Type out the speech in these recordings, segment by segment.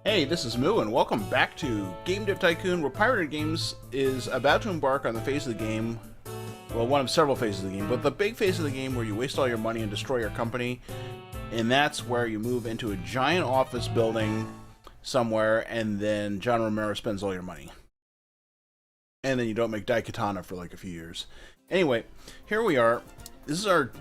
Hey, this is Moo, and welcome back to Game Dev Tycoon, where Pirated Games is about to embark on the phase of the game, well, one of several phases of the game, but the big phase of the game where you waste all your money and destroy your company, and that's where you move into a giant office building somewhere, and then John Romero spends all your money. And then you don't make Daikatana for like a few years. Anyway, here we are. This is our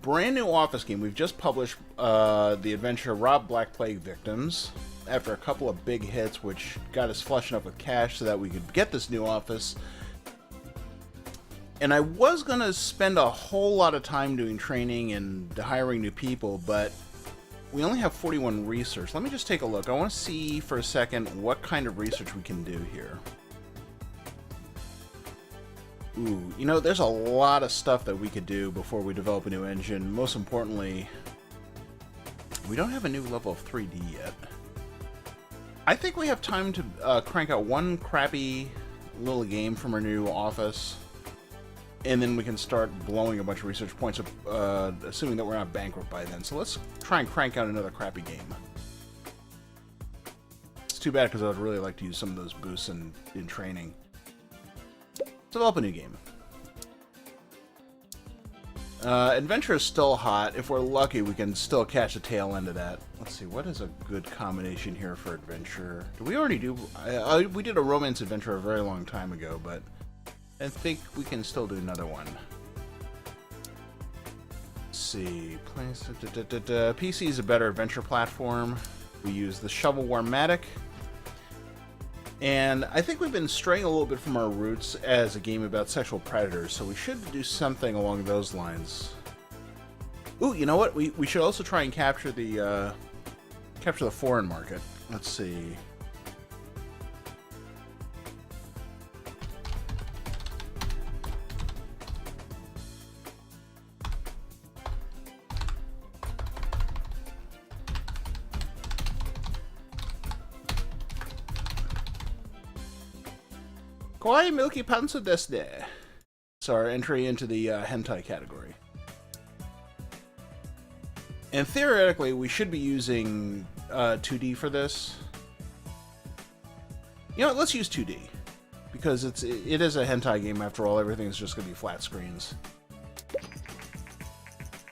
brand new office game. We've just published the adventure Rob Black Plague Victims after a couple of big hits, which got us flush enough with cash so that we could get this new office. And I was going to spend a whole lot of time doing training and hiring new people, but we only have 41 research. Let me just take a look. I want to see for a second what kind of research we can do here. Ooh, you know, there's a lot of stuff that we could do before we develop a new engine. Most importantly, we don't have a new level of 3D yet. I think we have time to crank out one crappy little game from our new office, and then we can start blowing a bunch of research points, assuming that we're not bankrupt by then. So let's try and crank out another crappy game. It's too bad because I would really like to use some of those boosts in training. Develop a new game. Adventure is still hot. If we're lucky, we can still catch the tail end of that. Let's see, what is a good combination here for adventure? Did we already do... we did a romance adventure a very long time ago, but I think we can still do another one. Let's see. PC is a better adventure platform. We use the Shovelware-matic. And I think we've been straying a little bit from our roots as a game about sexual predators, so we should do something along those lines. Ooh, you know what? We should also try and capture the foreign market. Let's see. Kawaii Milky Pantsu desu. It's our entry into the hentai category. And theoretically, we should be using 2D for this. You know what, let's use 2D. Because it is a hentai game after all, everything's just going to be flat screens.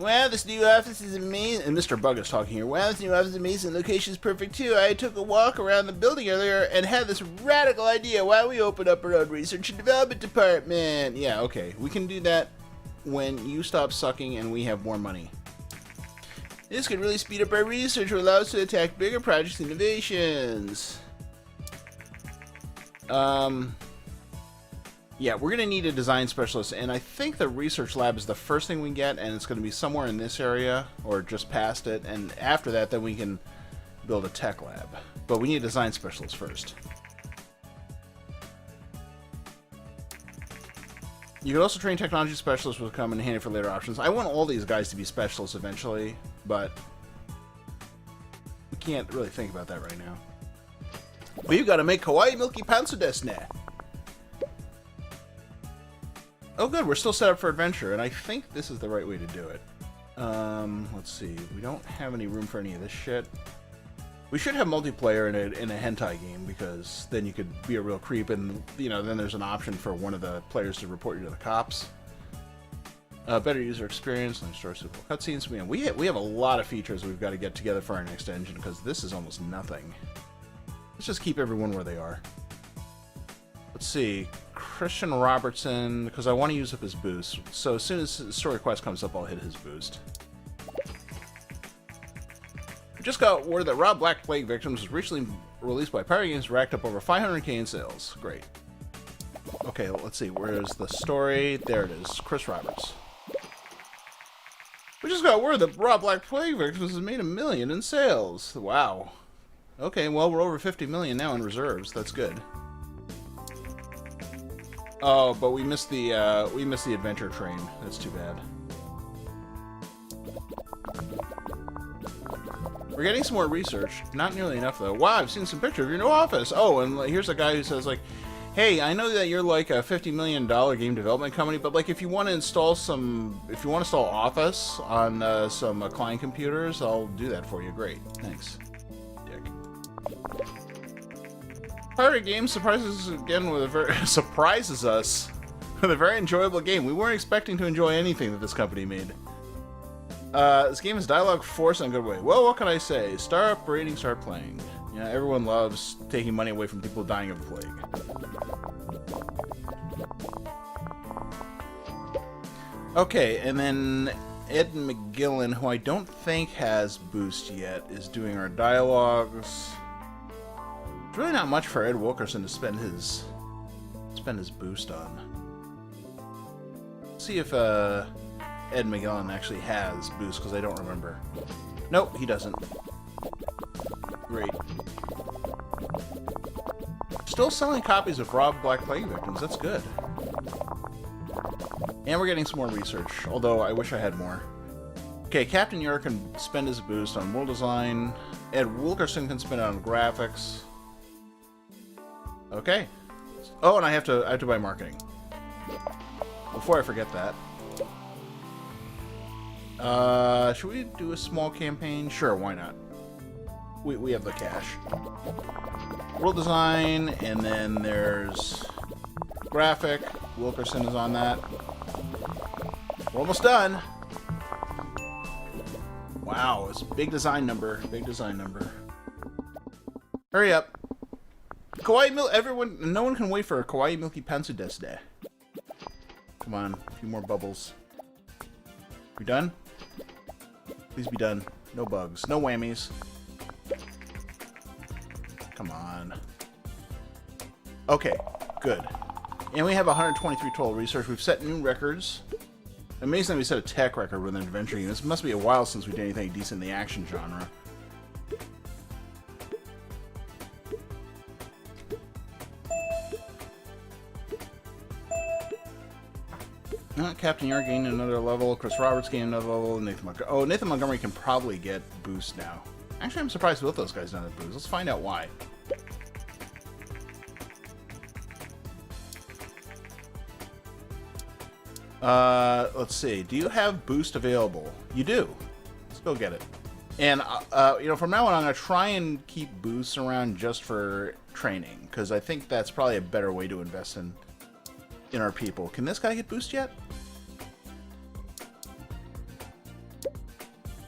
Wow, this new office is amazing. And Mr. Bug is talking here. Wow, this new office is amazing. Location is perfect too. I took a walk around the building earlier and had this radical idea. Why don't we open up our own research and development department? Yeah, okay. We can do that when you stop sucking and we have more money. This could really speed up our research and allow us to attack bigger projects and innovations. Yeah, we're going to need a design specialist, and I think the research lab is the first thing we get, and it's going to be somewhere in this area, or just past it, and after that, then we can build a tech lab. But we need a design specialist first. You could also train technology specialists, which will come in handy for later options. I want all these guys to be specialists eventually, but we can't really think about that right now. We've got to make Kawaii Milky Pantsu desu. Oh good, we're still set up for adventure, and I think this is the right way to do it. Let's see, we don't have any room for any of this shit. We should have multiplayer in a hentai game, because then you could be a real creep, and you know, then there's an option for one of the players to report you to the cops. Better user experience, and store suitable cutscenes. Man, we have a lot of features we've got to get together for our next engine, because this is almost nothing. Let's just keep everyone where they are. Let's see, Christian Robertson, because I want to use up his boost. So as soon as Story Quest comes up, I'll hit his boost. We just got word that Rob Black Plague Victims was recently released by Pirate Games, racked up over 500K in sales. Great. Okay, let's see, where's the story? There it is, Chris Roberts. We just got word that Rob Black Plague Victims has made $1 million in sales. Wow. Okay, well, we're over 50 million now in reserves. That's good. Oh, but we missed the adventure train. That's too bad. We're getting some more research. Not nearly enough though. Wow, I've seen some pictures of your new office. Oh, and here's a guy who says like, "Hey, I know that you're like a $50 million game development company, but like if you want to install Office on some client computers, I'll do that for you." Great, thanks, Dick. Pirate Game surprises us again with surprises us with a very enjoyable game. We weren't expecting to enjoy anything that this company made. This game is dialogue force in a good way. Well, what can I say? Start up rating, start playing. You know, everyone loves taking money away from people dying of the plague. Okay, and then Ed McGillen, who I don't think has boost yet, is doing our dialogues. It's really not much for Ed Wilkerson to spend his boost on. Let's see if Ed McGillen actually has boost, because I don't remember. Nope, he doesn't. Great. Still selling copies of Rob Black Plague Victims. That's good. And we're getting some more research, although I wish I had more. Okay, Captain York can spend his boost on world design. Ed Wilkerson can spend it on graphics. Okay. Oh, and I have to buy marketing. Before I forget that. Should we do a small campaign? Sure, why not? We have the cash. World design, and then there's graphic. Wilkerson is on that. We're almost done. Wow, it's a big design number. Big design number. Hurry up. Kawaii Milk. Everyone, no one can wait for a Kawaii Milky Pensu Desu Day. Come on, a few more bubbles. We done? Please be done. No bugs. No whammies. Come on. Okay, good. And we have 123 total research. We've set new records. Amazingly, we set a tech record with an adventure game. This must be a while since we did anything decent in the action genre. Captain York gained another level. Chris Roberts gained another level. Nathan Montgomery can probably get boost now. Actually, I'm surprised both those guys don't have boost. Let's find out why. Let's see. Do you have boost available? You do. Let's go get it. And, you know, from now on, I'm going to try and keep boosts around just for training, because I think that's probably a better way to invest in our people. Can this guy get boost yet?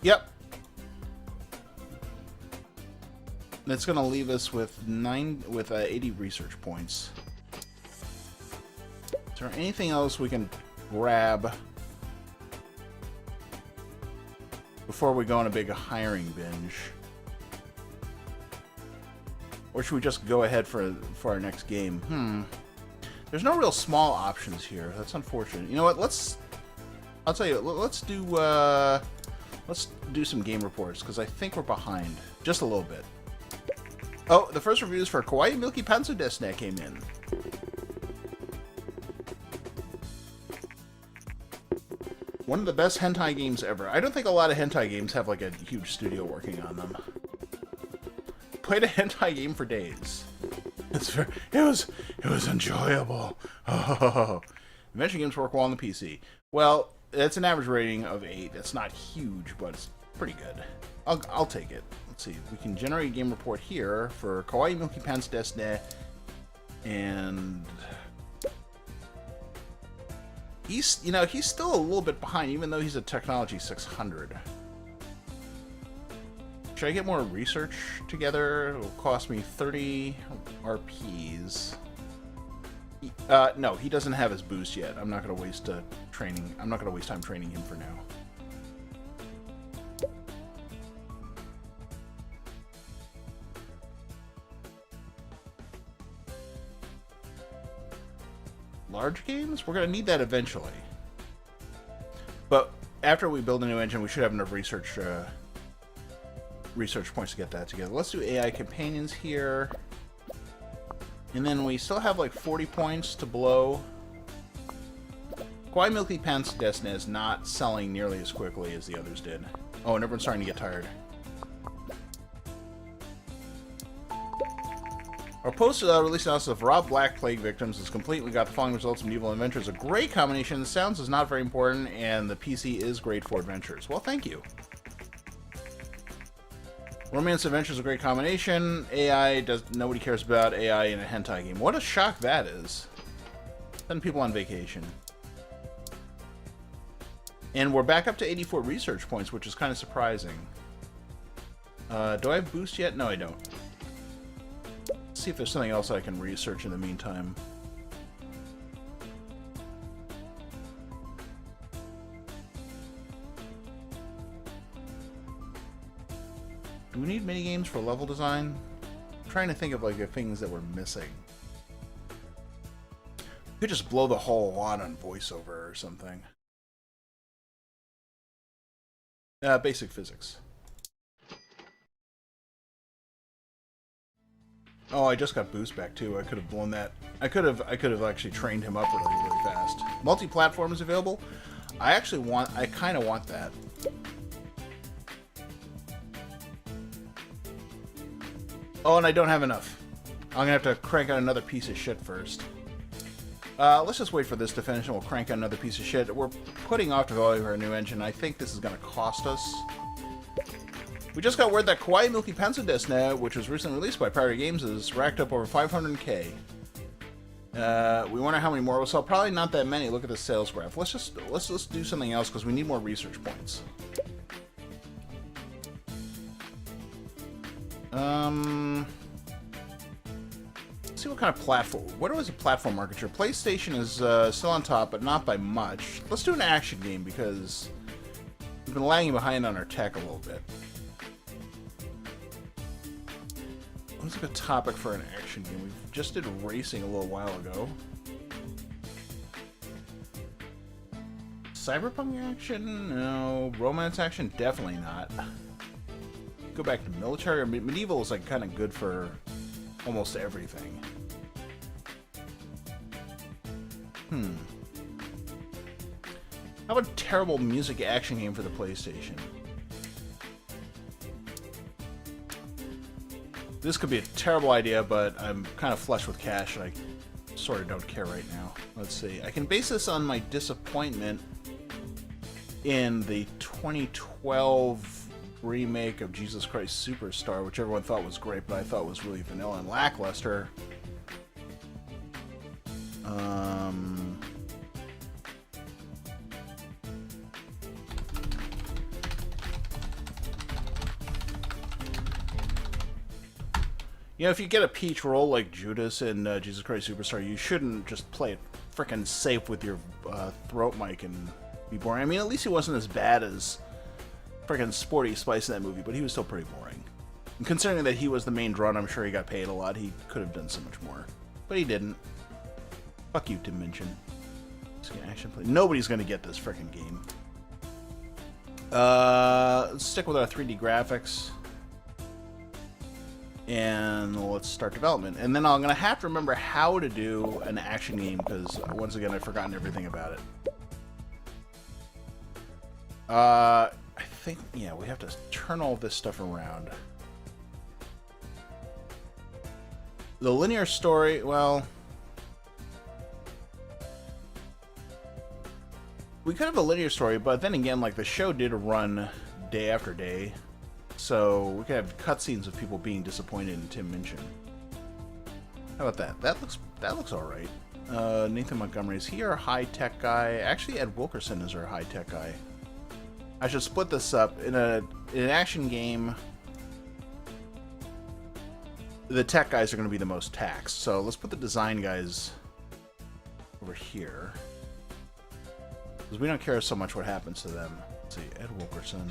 Yep. That's going to leave us with 80 research points. Is there anything else we can grab before we go on a big hiring binge? Or should we just go ahead for our next game? There's no real small options here. That's unfortunate. You know what? I'll tell you. Let's do some game reports, because I think we're behind just a little bit. Oh, the first reviews for Kawaii Milky Pensu Desu Day came in. One of the best hentai games ever. I don't think a lot of hentai games have like a huge studio working on them. Played a hentai game for days. It was enjoyable. Oh. Adventure games work well on the PC. Well, it's an average rating of 8. That's not huge, but it's pretty good. I'll take it. Let's see. We can generate a game report here for Kawaii Milky Pensu Desu Day, and he's still a little bit behind, even though he's a technology 600. Should I get more research together? It'll cost me 30 RPs. No, he doesn't have his boost yet. I'm not going to waste training. I'm not going to waste time training him for now. Large games? We're going to need that eventually. But after we build a new engine, we should have enough research points to get that together. Let's do AI companions here. And then we still have like 40 points to blow. Kawaii Milky Pensu Desu Day is not selling nearly as quickly as the others did. Oh, and everyone's starting to get tired. Our post-release analysis of Rob Black Plague Victims is complete. We got the following results: Medieval Adventures, a great combination. Sounds is not very important, and the PC is great for adventures. Well, thank you. Romance adventure is a great combination. AI does. Nobody cares about AI in a hentai game. What a shock that is. Send people on vacation. And we're back up to 84 research points, which is kind of surprising. Do I have boost yet? No, I don't. Let's see if there's something else I can research in the meantime. Do we need minigames for level design? I'm trying to think of like the things that we're missing. We could just blow the whole lot on voiceover or something. Basic physics. Oh, I just got boost back too. I could have blown that. I could have actually trained him up really fast. Multi-platform is available. I kind of want that. Oh, and I don't have enough. I'm gonna have to crank out another piece of shit first. Let's just wait for this to finish and we'll crank out another piece of shit. We're putting off developing our new engine. I think this is gonna cost us. We just got word that Kawaii Milky Pencil Disc Net, which was recently released by Pirate Games, has racked up over 500K. We wonder how many more we'll sell. Probably not that many. Look at the sales graph. Let's just do something else because we need more research points. Let's see what kind of platform. What is a platform market share? PlayStation is still on top, but not by much. Let's do an action game because we've been lagging behind on our tech a little bit. What's a good topic for an action game? We just did racing a little while ago. Cyberpunk action? No. Romance action? Definitely not. Go back to military or medieval is like kind of good for almost everything. How about a terrible music action game for the PlayStation? This could be a terrible idea, but I'm kind of flush with cash and I sort of don't care right now. Let's see. I can base this on my disappointment in the 2012 remake of Jesus Christ Superstar, which everyone thought was great, but I thought was really vanilla and lackluster. You know, if you get a peach roll like Judas in Jesus Christ Superstar, you shouldn't just play it frickin' safe with your throat mic and be boring. I mean, at least he wasn't as bad as frickin' Sporty Spice in that movie, but he was still pretty boring. And considering that he was the main draw, and I'm sure he got paid a lot, he could have done so much more. But he didn't. Fuck you, Tim Minchin. Action play. Nobody's gonna get this frickin' game. Let's stick with our 3D graphics. And let's start development. And then I'm going to have to remember how to do an action game, because, once again, I've forgotten everything about it. I think, yeah, we have to turn all this stuff around. The linear story, well... we could have a linear story, but then again, like, the show did run day after day. So we could have cutscenes of people being disappointed in Tim Minchin. How about that? That looks all right. Nathan Montgomery, is he our high-tech guy? Actually, Ed Wilkerson is our high-tech guy. I should split this up. In an action game, the tech guys are going to be the most taxed. So let's put the design guys over here, because we don't care so much what happens to them. Let's see, Ed Wilkerson.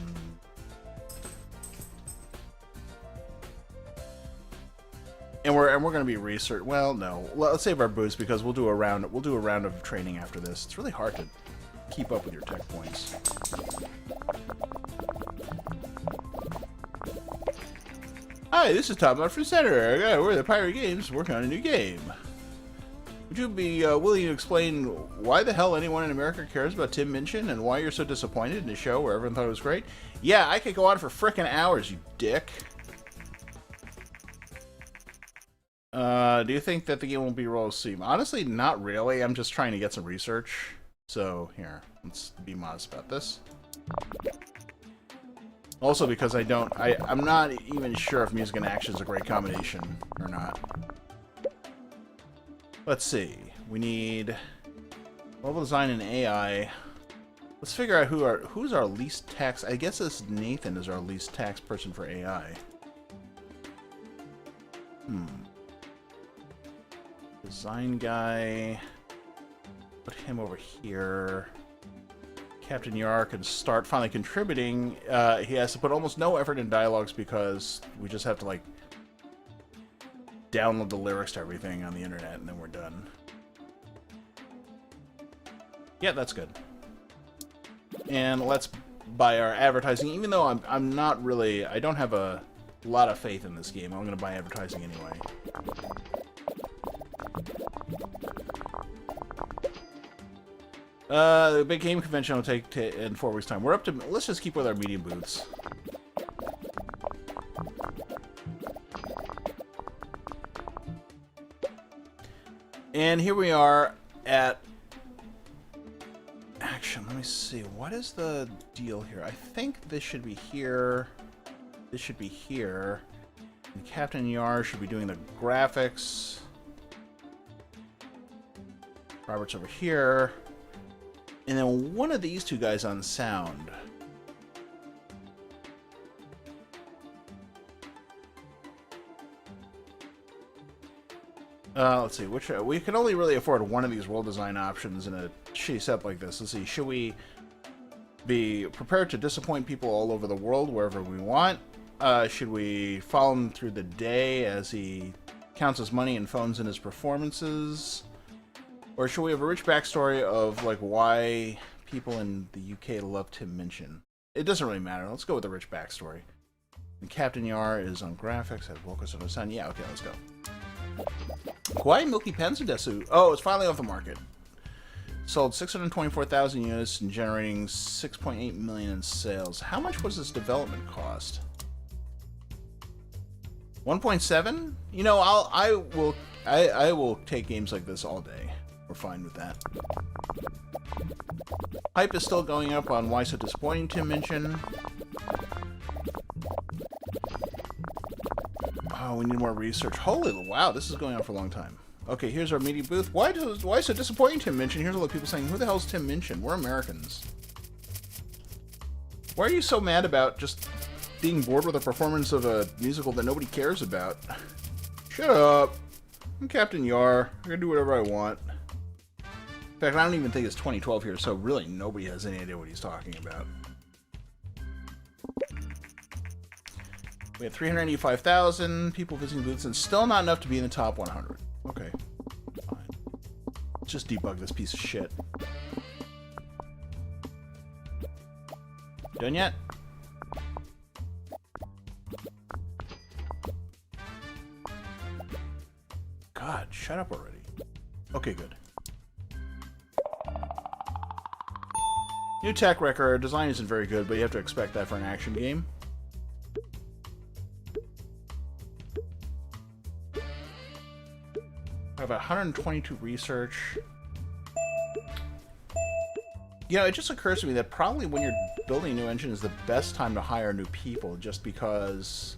And we're going to be research. Well, no. Let's save our boost because we'll do a round of training after this. It's really hard to keep up with your tech points. Hi, this is Tom from Senator. We're the Pirate Games working on a new game. Would you be willing to explain why the hell anyone in America cares about Tim Minchin and why you're so disappointed in a show where everyone thought it was great? Yeah, I could go on for frickin' hours, you dick. Do you think that the game will be roll Steam? Honestly, not really. I'm just trying to get some research. So, here, let's be modest about this. Also because I'm not even sure if music and action is a great combination or not. Let's see. We need level design and AI. Let's figure out who's our least tax. I guess this Nathan is our least tax person for AI. Design guy. Put him over here. Captain Yar can start finally contributing. He has to put almost no effort in dialogues because we just have to, like, download the lyrics to everything on the internet and then we're done. Yeah, that's good. And let's buy our advertising, even though I'm not really, I don't have a lot of faith in this game. I'm going to buy advertising anyway. The big game convention will take in 4 weeks' time. We're up to, let's just keep with our medium booths. And here we are at action. Let me see. What is the deal here? I think this should be here. This should be here. And Captain Yar should be doing the graphics. Robert's over here. And then one of these two guys on sound. Let's see. Which we can only really afford one of these world design options in a shitty setup like this. Let's see. Should we be prepared to disappoint people all over the world wherever we want? Should we follow him through the day as he counts his money and phones in his performances? Or should we have a rich backstory of, like, why people in the UK love Tim Minchin? It doesn't really matter. Let's go with the rich backstory. And Captain Yar is on graphics, has vocals on the sound. Yeah, okay, let's go. Kawaii Milky Pensudesu. Oh, it's finally off the market. Sold 624,000 units and generating 6.8 million in sales. How much was this development cost? 1.7? You know, I will take games like this all day. We're fine with that. Hype is still going up on Why So Disappointing, Tim Minchin. Oh, we need more research. Holy wow, this is going on for a long time. Okay, here's our media booth. Why so disappointing, Tim Minchin? Here's a lot of people saying, who the hell's Tim Minchin? We're Americans. Why are you so mad about just being bored with a performance of a musical that nobody cares about? Shut up. I'm Captain Yar. I can do whatever I want. In fact, I don't even think it's 2012 here, so really nobody has any idea what he's talking about. We have 385,000 people visiting booths, and still not enough to be in the top 100. Okay, fine. Let's just debug this piece of shit. Done yet? God, shut up already. Okay, good. New tech record. Design isn't very good, but you have to expect that for an action game. I have 122 research. You know, it just occurs to me that probably when you're building a new engine is the best time to hire new people, just because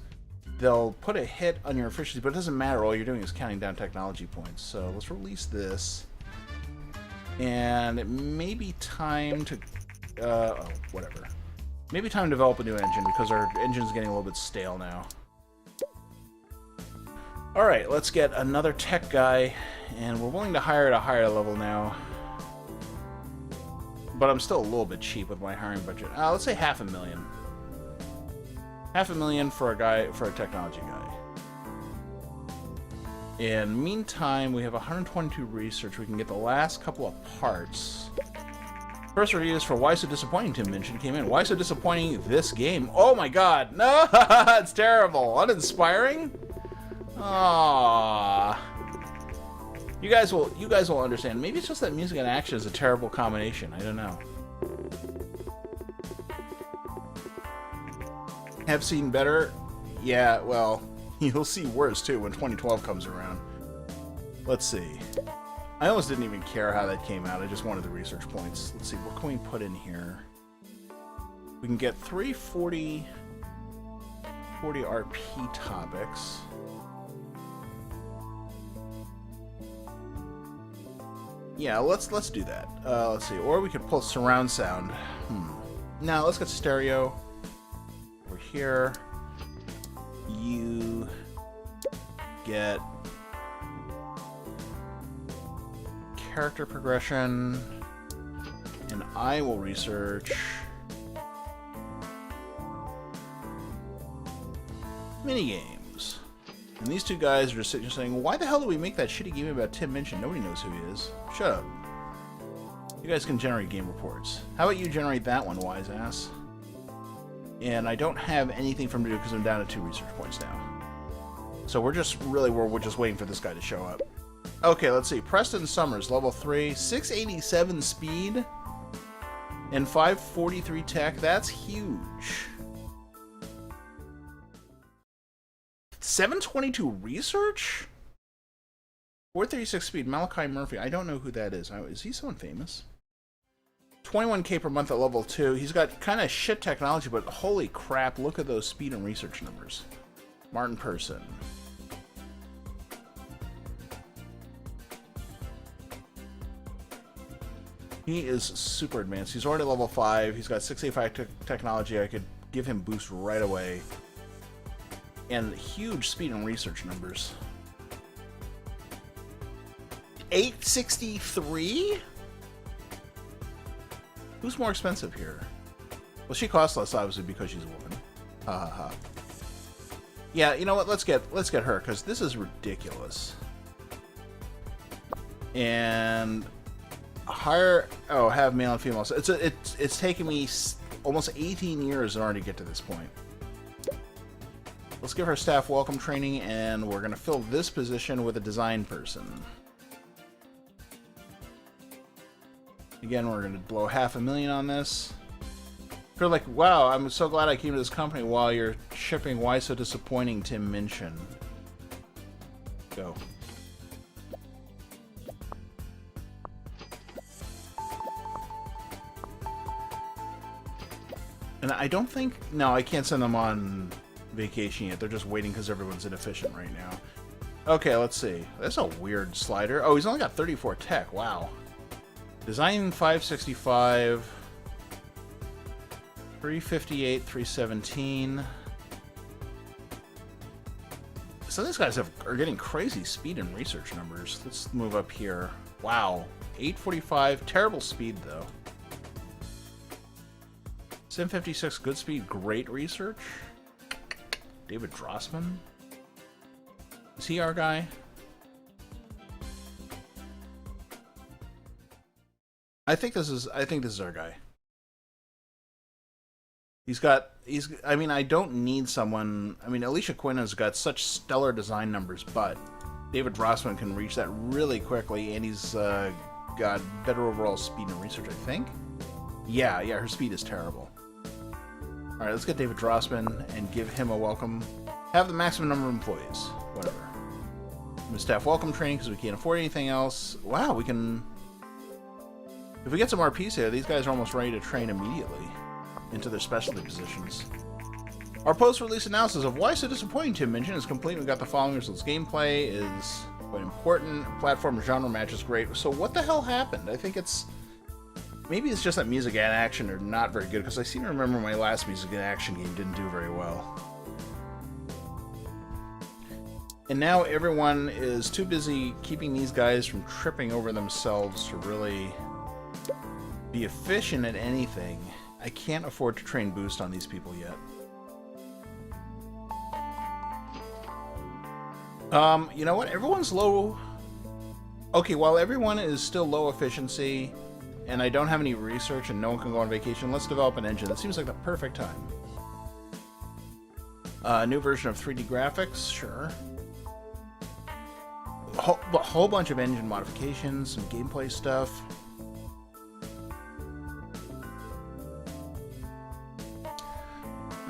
they'll put a hit on your efficiency, but it doesn't matter. All you're doing is counting down technology points. So let's release this. And it may be time to... oh, whatever. Maybe time to develop a new engine, because our engine's getting a little bit stale now. Alright, let's get another tech guy, and we're willing to hire at a higher level now. But I'm still a little bit cheap with my hiring budget. Let's say $500,000. $500,000 for a technology guy. In meantime, we have 122 research. We can get the last couple of parts. First reviews for Why So Disappointing, Tim Minchin came in. Why so disappointing this game? Oh my god, no! It's terrible. Uninspiring? Aww. You guys will understand. Maybe it's just that music and action is a terrible combination. I don't know. Have seen better? Yeah, well, you'll see worse too when 2012 comes around. Let's see. I almost didn't even care how that came out. I just wanted the research points. Let's see, what can we put in here? We can get 340 40 RP topics. Yeah, let's do that. Let's see, or we could pull surround sound. Now let's get stereo. Over here, you get character progression, and I will research minigames. And these two guys are just sitting saying, why the hell did we make that shitty game about Tim Minchin? Nobody knows who he is. Shut up. You guys can generate game reports. How about you generate that one, wise ass? And I don't have anything from to do because I'm down to 2 research points now. So we're just waiting for this guy to show up. Okay, let's see. Preston Summers, level 3, 687 speed, and 543 tech. That's huge. 722 research? 436 speed. Malachi Murphy. I don't know who that is. Is he someone famous? 21k per month at level 2. He's got kind of shit technology, but holy crap, look at those speed and research numbers. Martin Person. He is super advanced. He's already level 5. He's got 685 technology. I could give him boost right away. And huge speed and research numbers. 863? Who's more expensive here? Well, she costs less, obviously, because she's a woman. Ha ha ha. Yeah, you know what? Let's get her, because this is ridiculous. And hire... Oh, have male and female. So it's taken me almost 18 years in order to get to this point. Let's give her staff welcome training, and we're going to fill this position with a design person. Again, we're going to blow $500,000 on this. Feel like, wow, I'm so glad I came to this company while you're shipping Why So Disappointing Tim Minchin. Go. And I don't think... No, I can't send them on vacation yet. They're just waiting because everyone's inefficient right now. Okay, let's see. That's a weird slider. Oh, he's only got 34 tech. Wow. Design 565. 358, 317. So these guys are getting crazy speed and research numbers. Let's move up here. Wow. 845. Terrible speed, though. 756. Good speed. Great research. David Drossman? Is he our guy? I think this is our guy. I mean, I don't need someone. I mean, Alicia Quinn has got such stellar design numbers, but David Drossman can reach that really quickly, and he's got better overall speed and research, I think. Yeah, her speed is terrible. Alright, let's get David Drossman and give him a welcome. Have the maximum number of employees. Whatever. Staff welcome training because we can't afford anything else. Wow, we can... If we get some RPs here, these guys are almost ready to train immediately into their specialty positions. Our post-release analysis of Why So Disappointing Tim Minchin is complete. We got the following results. Gameplay is quite important. Platform genre match is great. So what the hell happened? I think it's... Maybe it's just that music and action are not very good, because I seem to remember my last music and action game didn't do very well. And now everyone is too busy keeping these guys from tripping over themselves to really be efficient at anything. I can't afford to train boost on these people yet. You know what? Everyone's low... Okay, while everyone is still low efficiency, and I don't have any research and no one can go on vacation, let's develop an engine. That seems like the perfect time. New version of 3D graphics, sure. A whole bunch of engine modifications, some gameplay stuff.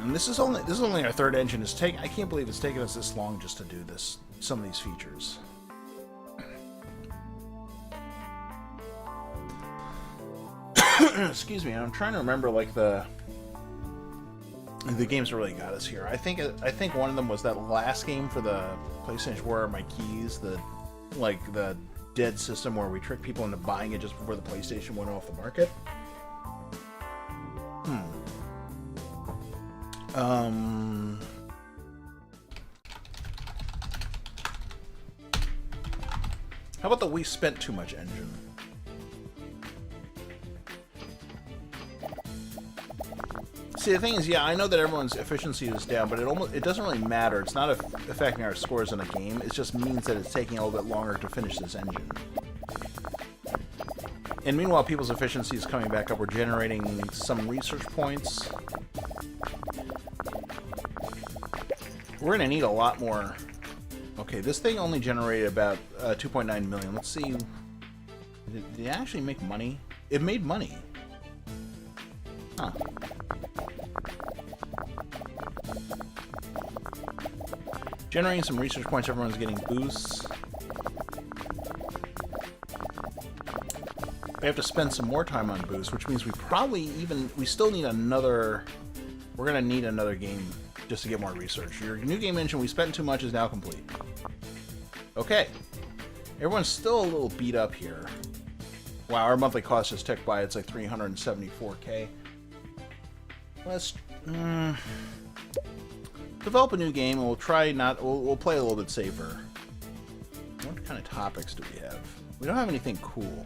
And this is only our third engine. I can't believe it's taken us this long just to do this. Some of these features. Excuse me, I'm trying to remember like the The games that really got us here. I think one of them was that last game for the PlayStation 4, My Keys, the dead system where we tricked people into buying it just before the PlayStation went off the market. How about the We Spent Too Much engine? See, the thing is, yeah, I know that everyone's efficiency is down, but it doesn't really matter. It's not affecting our scores in a game. It just means that it's taking a little bit longer to finish this engine. And meanwhile, people's efficiency is coming back up. We're generating some research points. We're going to need a lot more. Okay, this thing only generated about 2.9 million. Let's see. Did it actually make money? It made money. Huh. Generating some research points, everyone's getting boosts. We have to spend some more time on boosts, which means we still need another, we're going to need another game just to get more research. Your new game engine, We Spent Too Much, is now complete. Okay. Everyone's still a little beat up here. Wow, our monthly cost just ticked by, it's like 374k. Let's develop a new game, and we'll try we'll play a little bit safer. What kind of topics do we have? We don't have anything cool.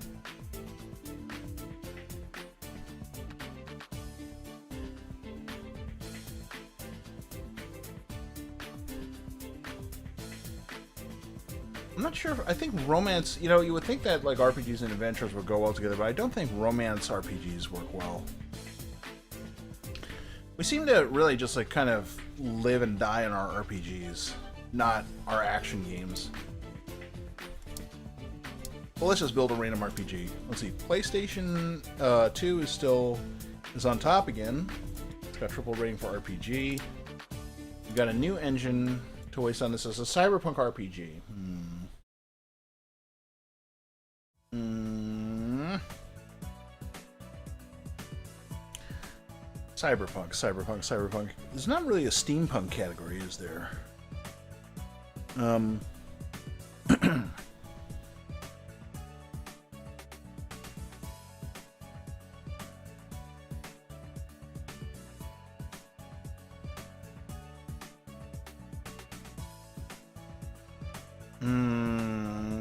I'm not sure I think romance, you would think that like RPGs and adventures would go well together, but I don't think romance RPGs work well. We seem to really just like kind of live and die on our RPGs, not our action games. Well, let's just build a random RPG. Let's see, PlayStation 2 is on top again. It's got triple rating for RPG. We've got a new engine to waste on this as a cyberpunk RPG. Cyberpunk. There's not really a steampunk category, is there?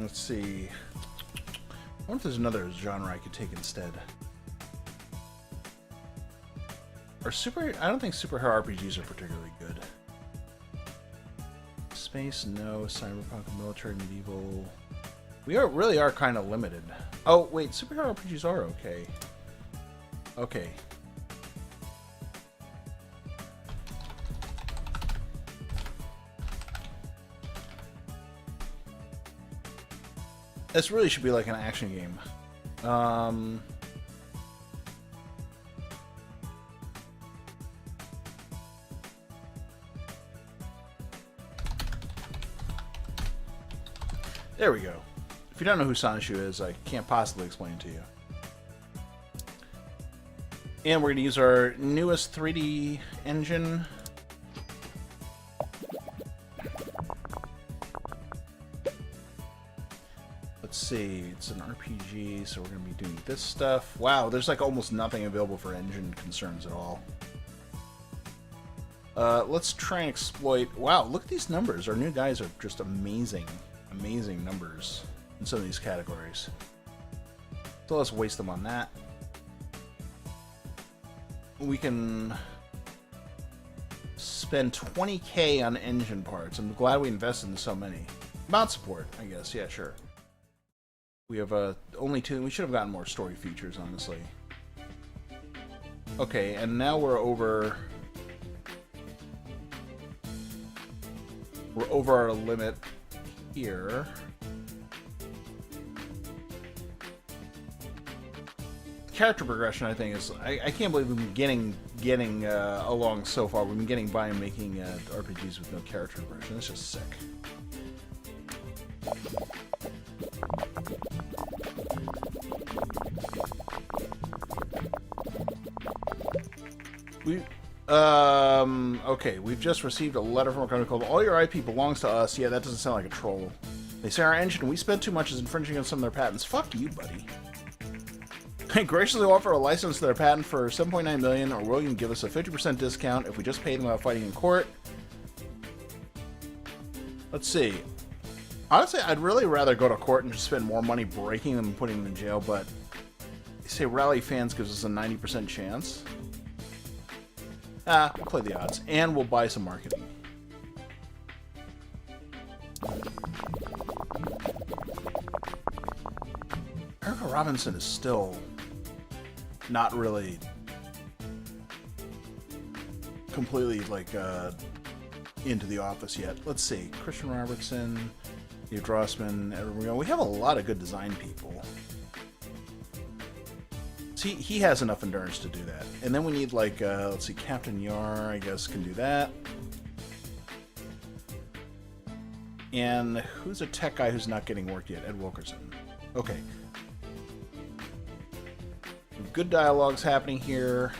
Let's see. I wonder if there's another genre I could take instead. I don't think superhero RPGs are particularly good. Space, no. Cyberpunk, military, medieval. We really are kind of limited. Oh, wait, superhero RPGs are okay. Okay. This really should be like an action game. There we go. If you don't know who Sanshu is, I can't possibly explain it to you. And we're going to use our newest 3D engine. Let's see, it's an RPG, so we're going to be doing this stuff. Wow, there's like almost nothing available for engine concerns at all. Let's try and exploit... Wow, look at these numbers. Our new guys are just amazing. Amazing numbers in some of these categories. So let's waste them on that. We can spend 20k on engine parts. I'm glad we invested in so many. Mount support, I guess. Yeah, sure. We have only 2. We should have gotten more story features, honestly. Okay, and now we're over... We're over our limit here. Character progression, I think, is... I can't believe we've been getting along so far. We've been getting by and making RPGs with no character progression. That's just sick. Okay, we've just received a letter from a company called All Your IP Belongs to Us. Yeah, that doesn't sound like a troll. They say our engine we spent too much is infringing on some of their patents. Fuck you, buddy. They graciously offer a license to their patent for $7.9 million, or will you give us a 50% discount if we just pay them without fighting in court? Let's see. Honestly, I'd really rather go to court and just spend more money breaking them and putting them in jail, but they say Rally Fans gives us a 90% chance. We'll play the odds, and we'll buy some marketing. Erica Robinson is still not really completely, like, into the office yet. Let's see. Christian Robertson, Dave Drossman, Edward. We have a lot of good design people. See, he has enough endurance to do that. And then we need, like, let's see, Captain Yar, I guess, can do that. And who's a tech guy who's not getting worked yet? Ed Wilkerson. Okay. Good dialogues happening here.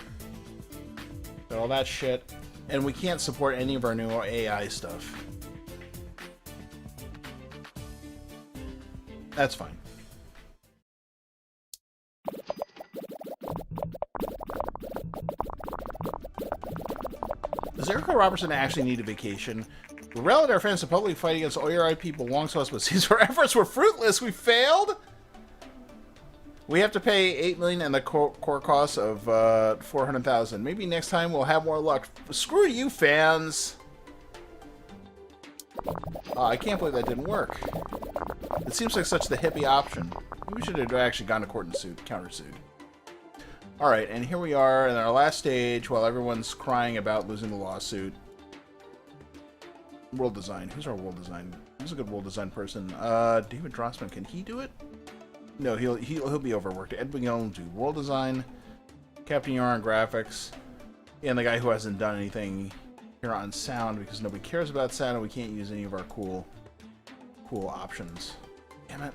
Got all that shit. And we can't support any of our new AI stuff. That's fine. Does Erica Robertson actually need a vacation? We rallied our fans to publicly fight against all your IP belongs to us, but since our efforts were fruitless, we failed? We have to pay $8 million and the core cost of $400,000. Maybe next time we'll have more luck. Screw you, fans! I can't believe that didn't work. It seems like such the hippie option. Maybe we should have actually gone to court and countersued. Alright, and here we are in our last stage while everyone's crying about losing the lawsuit. World design. Who's our world design? Who's a good world design person? David Drossman. Can he do it? No, he'll be overworked. Ed McGill will do world design. Captain Yarn graphics. And the guy who hasn't done anything here on sound because nobody cares about sound and we can't use any of our cool options. Damn it.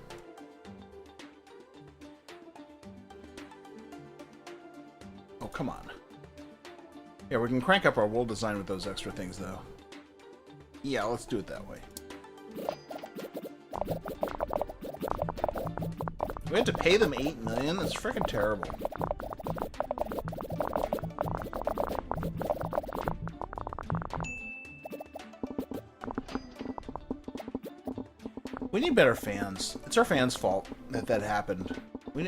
Oh, come on. Yeah, we can crank up our world design with those extra things, though. Yeah, let's do it that way. We had to pay them $8 million? That's freaking terrible. We need better fans. It's our fans' fault that that happened.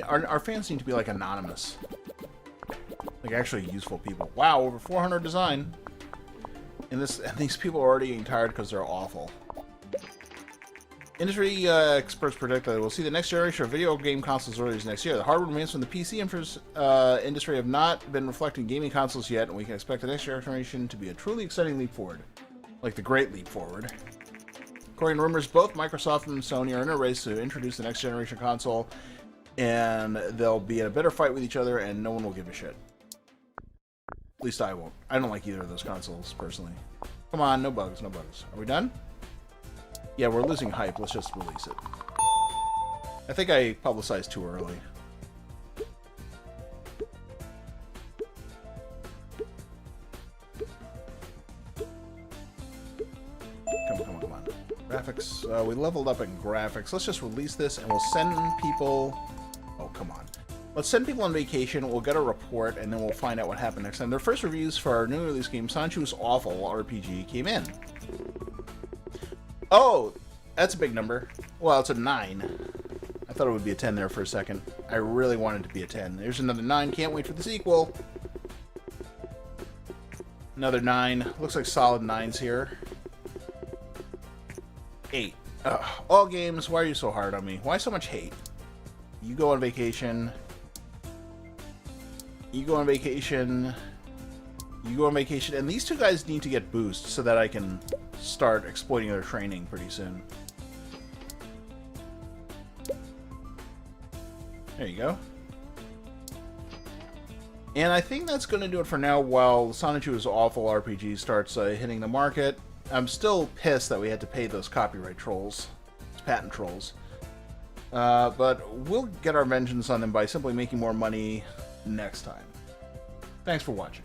Our fans need to be, like, anonymous. Like, actually useful people. Wow, over 400 design. And these people are already getting tired because they're awful. Industry experts predict that we'll see the next generation of video game consoles early next year. The hardware demands from the PC industry have not been reflecting gaming consoles yet, and we can expect the next generation to be a truly exciting leap forward. Like the Great Leap Forward. According to rumors, both Microsoft and Sony are in a race to introduce the next generation console, and they'll be in a bitter fight with each other, and no one will give a shit. At least I won't. I don't like either of those consoles, personally. Come on, no bugs, no bugs. Are we done? Yeah, we're losing hype. Let's just release it. I think I publicized too early. Come on. Graphics. We leveled up in graphics. Let's just release this and we'll send people... Oh, come on. Let's send people on vacation, we'll get a report, and then we'll find out what happened next time. Their first reviews for our new release game, Sancho's Awful RPG, came in. Oh, that's a big number. Well, it's a 9. I thought it would be a 10 there for a second. I really wanted it to be a 10. There's another 9. Can't wait for the sequel. Another 9. Looks like solid 9s here. 8. Ugh. All games, why are you so hard on me? Why so much hate? You go on vacation. You go on vacation. You go on vacation. And these two guys need to get boosts so that I can start exploiting their training pretty soon. There you go. And I think that's going to do it for now while Sancho's Awful RPG starts hitting the market. I'm still pissed that we had to pay those copyright trolls. Patent trolls. But we'll get our vengeance on them by simply making more money next time. Thanks for watching.